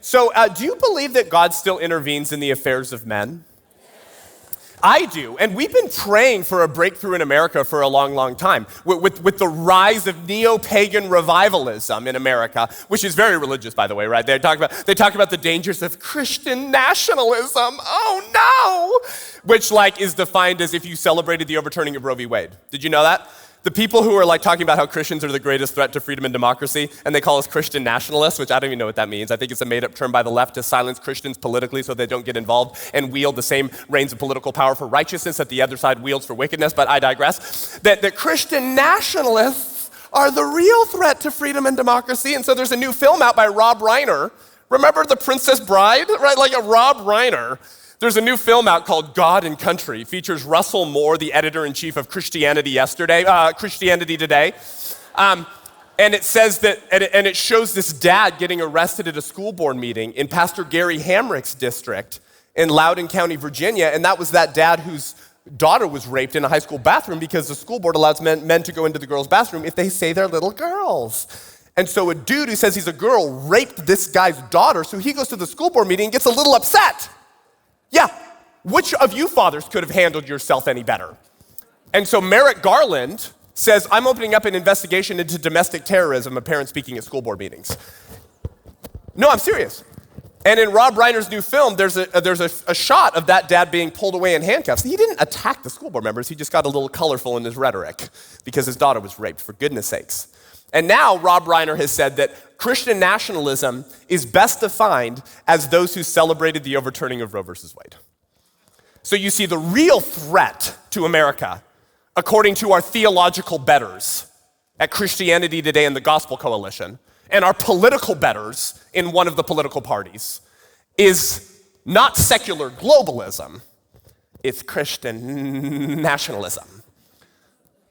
So do you believe that God still intervenes in the affairs of men? I do, and we've been praying for a breakthrough in America for a long, long time. With the rise of neo-pagan revivalism in America, which is very religious, by the way, right? They talk about the dangers of Christian nationalism. Oh no! Which is defined as if you celebrated the overturning of Roe v. Wade. Did you know that? The people who are talking about how Christians are the greatest threat to freedom and democracy, and they call us Christian nationalists, which I don't even know what that means. I think it's a made-up term by the left to silence Christians politically so they don't get involved and wield the same reins of political power for righteousness that the other side wields for wickedness, but I digress. That Christian nationalists are the real threat to freedom and democracy, and so there's a new film out by Rob Reiner. Remember The Princess Bride? Right, Rob Reiner. There's a new film out called God and Country. It features Russell Moore, the editor-in-chief of Christianity Today. And it says that, and it shows this dad getting arrested at a school board meeting in Pastor Gary Hamrick's district in Loudoun County, Virginia, and that was that dad whose daughter was raped in a high school bathroom because the school board allows men to go into the girls' bathroom if they say they're little girls. And so a dude who says he's a girl raped this guy's daughter, so he goes to the school board meeting and gets a little upset. Yeah, which of you fathers could have handled yourself any better? And so Merrick Garland says, I'm opening up an investigation into domestic terrorism of parents speaking at school board meetings. No, I'm serious. And in Rob Reiner's new film, there's a shot of that dad being pulled away in handcuffs. He didn't attack the school board members, he just got a little colorful in his rhetoric because his daughter was raped, for goodness sakes. And now Rob Reiner has said that Christian nationalism is best defined as those who celebrated the overturning of Roe versus Wade. So you see, the real threat to America, according to our theological betters at Christianity Today and the Gospel Coalition, and our political betters in one of the political parties, is not secular globalism, it's Christian nationalism.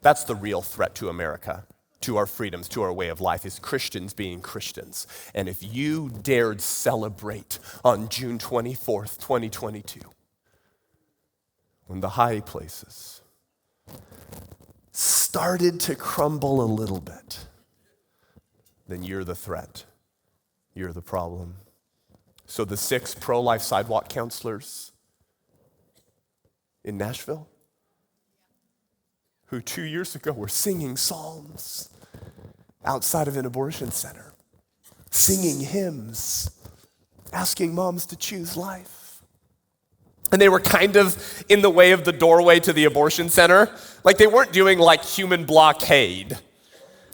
That's the real threat to America, to our freedoms, to our way of life, is Christians being Christians. And if you dared celebrate on June 24th, 2022, when the high places started to crumble a little bit, then you're the threat. You're the problem. So the 6 pro-life sidewalk counselors in Nashville, who 2 years ago were singing psalms outside of an abortion center, singing hymns, asking moms to choose life. And they were kind of in the way of the doorway to the abortion center. They weren't doing human blockade,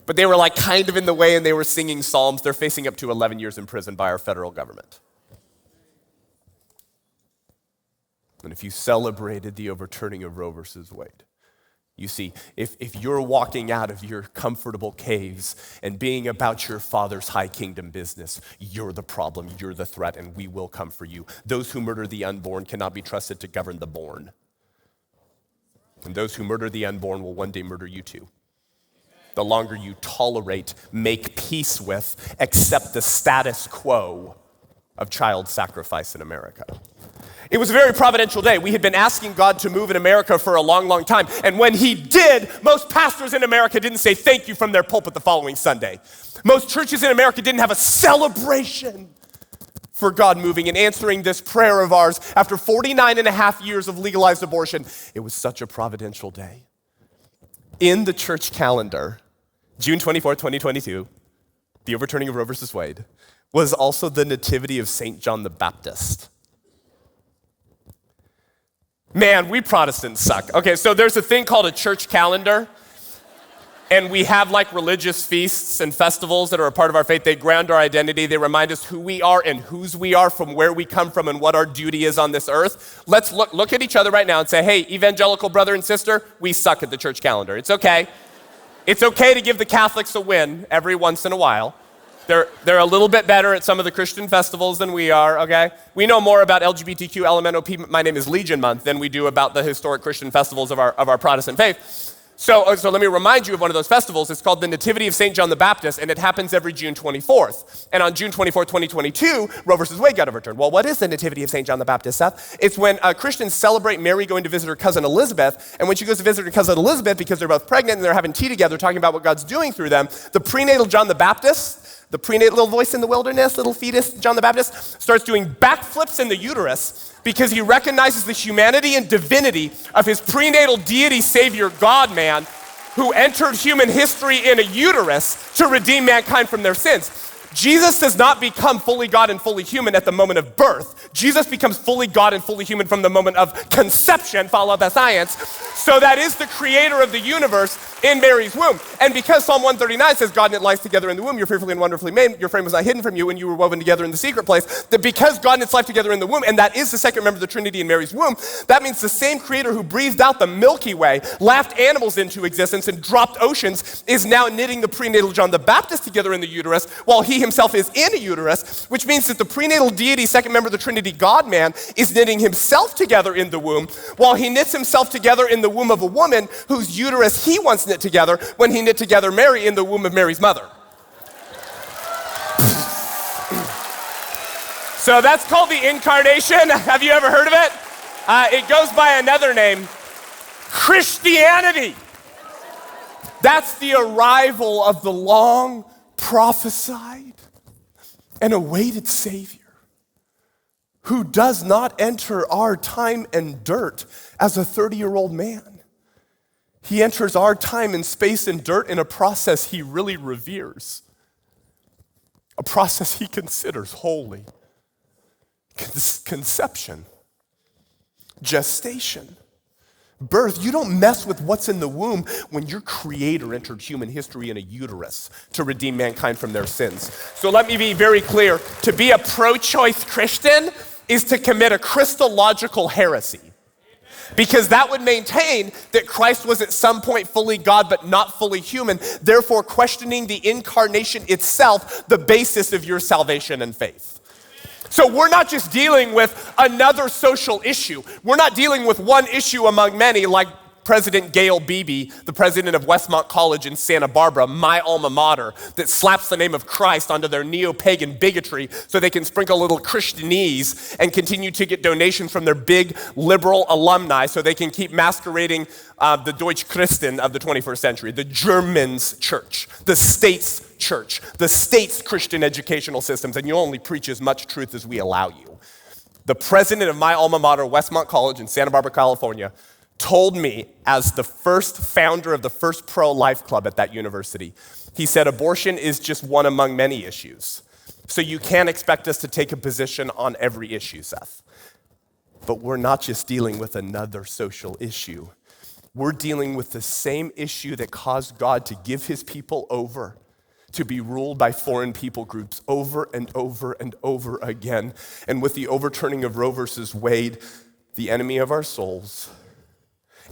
but they were kind of in the way, and they were singing psalms. They're facing up to 11 years in prison by our federal government. And if you celebrated the overturning of Roe versus Wade, you see, if you're walking out of your comfortable caves and being about your Father's high kingdom business, you're the problem, you're the threat, and we will come for you. Those who murder the unborn cannot be trusted to govern the born. And those who murder the unborn will one day murder you too. The longer you tolerate, make peace with, accept the status quo of child sacrifice in America. It was a very providential day. We had been asking God to move in America for a long, long time. And when he did, most pastors in America didn't say thank you from their pulpit the following Sunday. Most churches in America didn't have a celebration for God moving and answering this prayer of ours after 49 and a half years of legalized abortion. It was such a providential day. In the church calendar, June 24, 2022, the overturning of Roe versus Wade, was also the nativity of St. John the Baptist. Man, we Protestants suck. Okay, so there's a thing called a church calendar, and we have religious feasts and festivals that are a part of our faith. They ground our identity. They remind us who we are and whose we are, from where we come from and what our duty is on this earth. Let's look at each other right now and say, hey, evangelical brother and sister, we suck at the church calendar. It's okay. It's okay to give the Catholics a win every once in a while. They're a little bit better at some of the Christian festivals than we are, okay? We know more about LGBTQ, LMNOP, My Name is Legion Month than we do about the historic Christian festivals of our Protestant faith. So let me remind you of one of those festivals. It's called the Nativity of St. John the Baptist, and it happens every June 24th. And on June 24th, 2022, Roe versus Wade got overturned. Well, what is the Nativity of St. John the Baptist, Seth? It's when Christians celebrate Mary going to visit her cousin Elizabeth, and when she goes to visit her cousin Elizabeth, because they're both pregnant and they're having tea together talking about what God's doing through them, the prenatal John the Baptist The prenatal little voice in the wilderness, little fetus, John the Baptist, starts doing backflips in the uterus because he recognizes the humanity and divinity of his prenatal deity, savior, God-man, who entered human history in a uterus to redeem mankind from their sins. Jesus does not become fully God and fully human at the moment of birth. Jesus becomes fully God and fully human from the moment of conception, follow the science. So that is the creator of the universe in Mary's womb. And because Psalm 139 says God knit lies together in the womb, you're fearfully and wonderfully made, your frame was not hidden from you when you were woven together in the secret place, that because God knits life together in the womb, and that is the second member of the Trinity in Mary's womb, that means the same creator who breathed out the Milky Way, laughed animals into existence, and dropped oceans is now knitting the prenatal John the Baptist together in the uterus while he himself is in a uterus, which means that the prenatal deity, second member of the Trinity, God-man, is knitting himself together in the womb while he knits himself together in the womb of a woman whose uterus he once knit together when he knit together Mary in the womb of Mary's mother. So that's called the incarnation. Have you ever heard of it? It goes by another name, Christianity. That's the arrival of the long prophesied and awaited Savior who does not enter our time and dirt as a 30-year-old man. He enters our time and space and dirt in a process he really reveres, a process he considers holy. Conception, gestation, birth. You don't mess with what's in the womb when your creator entered human history in a uterus to redeem mankind from their sins. So let me be very clear. To be a pro-choice Christian is to commit a Christological heresy, because that would maintain that Christ was at some point fully God but not fully human, therefore questioning the incarnation itself, the basis of your salvation and faith. So we're not just dealing with another social issue. We're not dealing with one issue among many like President Gail Beebe, the president of Westmont College in Santa Barbara, my alma mater, that slaps the name of Christ onto their neo-pagan bigotry so they can sprinkle little Christianese and continue to get donations from their big liberal alumni so they can keep masquerading the Deutsche Christen of the 21st century, the Germans' church, the state's church, the state's Christian educational systems, and you only preach as much truth as we allow you. The president of my alma mater, Westmont College in Santa Barbara, California, told me, as the first founder of the first pro-life club at that university, he said, abortion is just one among many issues. So you can't expect us to take a position on every issue, Seth. But we're not just dealing with another social issue. We're dealing with the same issue that caused God to give his people over to be ruled by foreign people groups over and over and over again. And with the overturning of Roe versus Wade, the enemy of our souls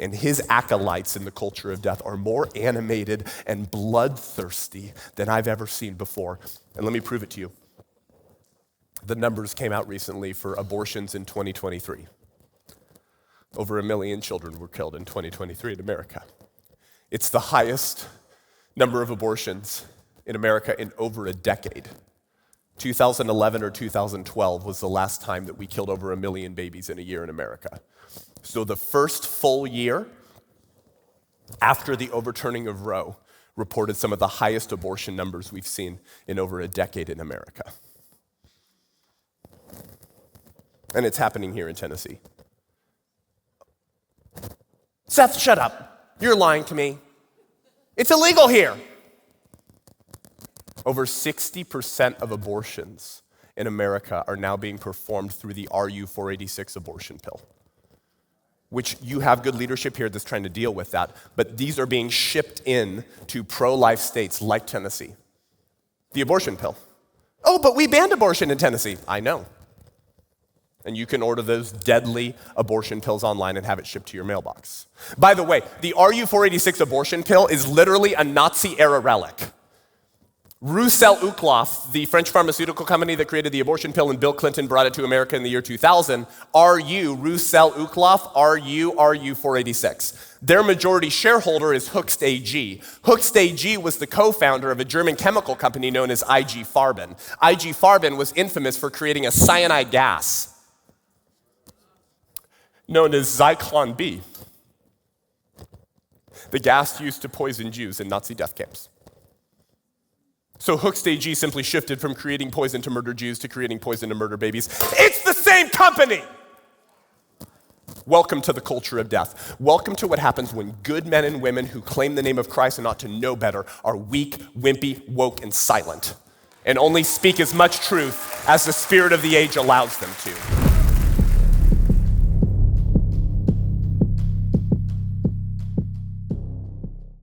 and his acolytes in the culture of death are more animated and bloodthirsty than I've ever seen before. And let me prove it to you. The numbers came out recently for abortions in 2023. Over 1 million children were killed in 2023 in America. It's the highest number of abortions in America in over a decade. 2011 or 2012 was the last time that we killed over 1 million babies in a year in America. So the first full year after the overturning of Roe reported some of the highest abortion numbers we've seen in over a decade in America. And it's happening here in Tennessee. Seth, shut up. You're lying to me. It's illegal here. Over 60% of abortions in America are now being performed through the RU486 abortion pill, which you have good leadership here that's trying to deal with that, but these are being shipped in to pro-life states like Tennessee. The abortion pill. Oh, but we banned abortion in Tennessee. I know. And you can order those deadly abortion pills online and have it shipped to your mailbox. By the way, the RU486 abortion pill is literally a Nazi-era relic. Roussel-Uclof, the French pharmaceutical company that created the abortion pill and Bill Clinton brought it to America in the year 2000, Roussel-Uclof, RU486. Their majority shareholder is Hoechst AG. Hoechst AG was the co-founder of a German chemical company known as IG Farben. IG Farben was infamous for creating a cyanide gas known as Zyklon B, the gas used to poison Jews in Nazi death camps. So Hook's AG simply shifted from creating poison to murder Jews to creating poison to murder babies. It's the same company! Welcome to the culture of death. Welcome to what happens when good men and women who claim the name of Christ and ought to know better are weak, wimpy, woke, and silent, and only speak as much truth as the spirit of the age allows them to.